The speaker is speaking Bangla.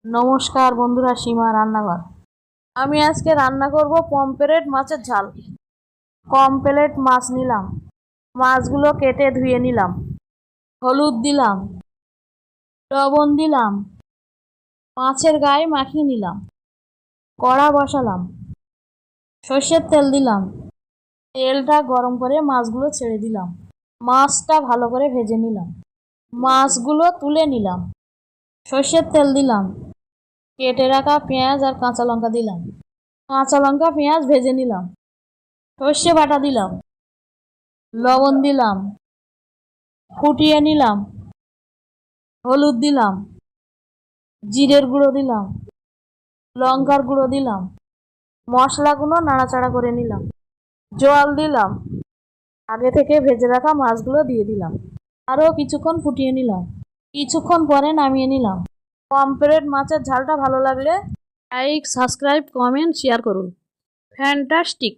নমস্কার বন্ধুরা, সীমা রান্নাঘর। আমি আজকে রান্না করব পমফ্রেট মাছের ঝাল। পমফ্রেট মাছ নিলাম, মাছগুলো কেটে ধুয়ে নিলাম, হলুদ দিলাম, লবণ দিলাম, মাছের গায়ে মাখিয়ে নিলাম, কড়া বসালাম, সর্ষের তেল দিলাম, তেলটা গরম করে মাছগুলো ছেড়ে দিলাম, মাছটা ভালো করে ভেজে নিলাম, মাছগুলো তুলে নিলাম, সর্ষের তেল দিলাম, কেটে রাখা পেঁয়াজ আর কাঁচা লঙ্কা দিলাম, কাঁচা লঙ্কা পেঁয়াজ ভেজে নিলাম, সর্ষে বাটা দিলাম, লবণ দিলাম, ফুটিয়ে নিলাম, হলুদ দিলাম, জিরের গুঁড়ো দিলাম, লঙ্কার গুঁড়ো দিলাম, মশলাগুলো নাড়াচাড়া করে নিলাম, জল দিলাম, আগে থেকে ভেজে রাখা মাছগুলো দিয়ে দিলাম, আরও কিছুক্ষণ ফুটিয়ে নিলাম, কিছুক্ষণ পরে নামিয়ে নিলাম। পমফ্রেট মাছের ঝালটা ভালো লাগলে লাইক, সাবস্ক্রাইব, কমেন্ট, শেয়ার করুন। ফ্যান্টাস্টিক।